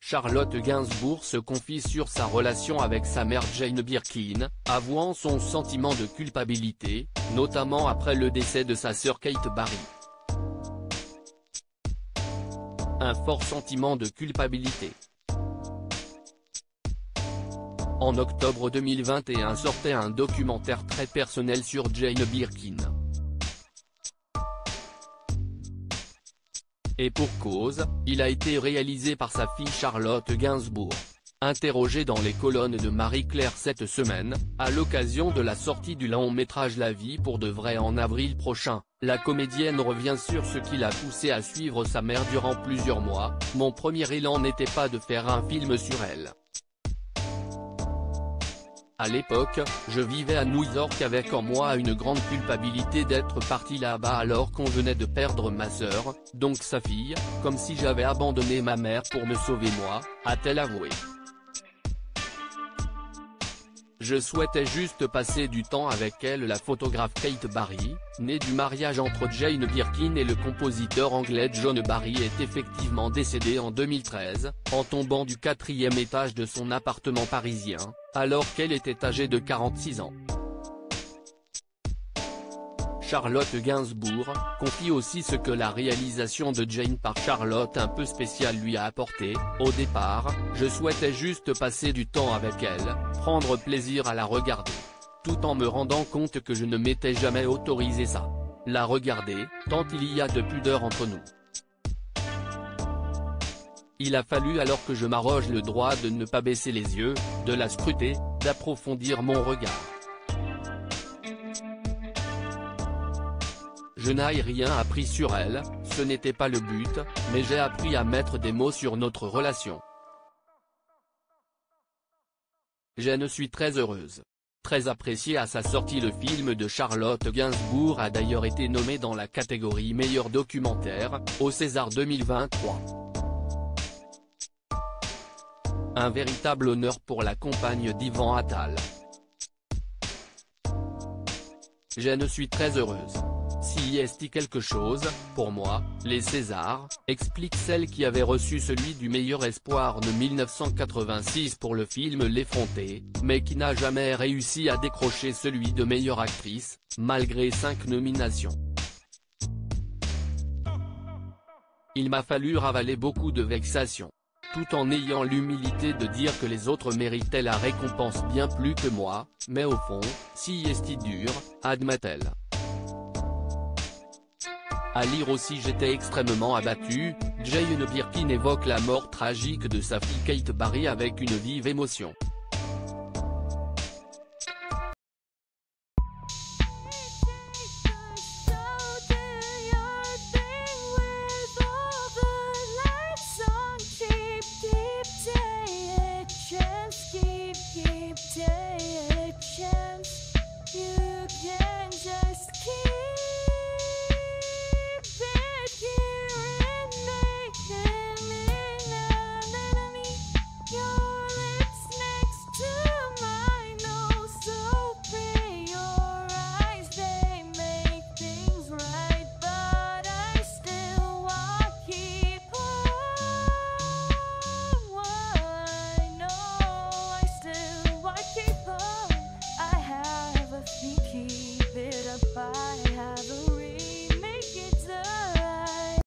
Charlotte Gainsbourg se confie sur sa relation avec sa mère Jane Birkin, avouant son sentiment de culpabilité, notamment après le décès de sa sœur Kate Barry. Un fort sentiment de culpabilité. En octobre 2021 sortait un documentaire très personnel sur Jane Birkin. Et pour cause, il a été réalisé par sa fille Charlotte Gainsbourg. Interrogée dans les colonnes de Marie-Claire cette semaine, à l'occasion de la sortie du long-métrage La vie pour de vrai en avril prochain, la comédienne revient sur ce qui l'a poussée à suivre sa mère durant plusieurs mois. « Mon premier élan n'était pas de faire un film sur elle. À l'époque, je vivais à New York avec en moi une grande culpabilité d'être parti là-bas alors qu'on venait de perdre ma sœur, donc sa fille, comme si j'avais abandonné ma mère pour me sauver moi », a-t-elle avoué. Je souhaitais juste passer du temps avec elle. La photographe Kate Barry, née du mariage entre Jane Birkin et le compositeur anglais John Barry, est effectivement décédée en 2013, en tombant du 4e étage de son appartement parisien, alors qu'elle était âgée de 46 ans. Charlotte Gainsbourg confie aussi ce que la réalisation de Jane par Charlotte un peu spéciale lui a apporté. « Au départ, je souhaitais juste passer du temps avec elle, prendre plaisir à la regarder. Tout en me rendant compte que je ne m'étais jamais autorisé ça. La regarder, tant il y a de pudeur entre nous. Il a fallu alors que je m'arroge le droit de ne pas baisser les yeux, de la scruter, d'approfondir mon regard. Je n'ai rien appris sur elle, ce n'était pas le but, mais j'ai appris à mettre des mots sur notre relation. Je suis très heureuse. » Très apprécié à sa sortie, le film de Charlotte Gainsbourg a d'ailleurs été nommé dans la catégorie meilleur documentaire, au César 2023. Un véritable honneur pour la compagne d'Ivan Attal. Je suis très heureuse. Si est quelque chose, pour moi, les Césars, explique celle qui avait reçu celui du meilleur espoir de 1986 pour le film L'Effronté, mais qui n'a jamais réussi à décrocher celui de meilleure actrice, malgré 5 nominations. Il m'a fallu ravaler beaucoup de vexations. Tout en ayant l'humilité de dire que les autres méritaient la récompense bien plus que moi, mais au fond, si est dur, admet-elle. À lire aussi j'étais extrêmement abattue. Jane Birkin évoque la mort tragique de sa fille Kate Barry avec une vive émotion.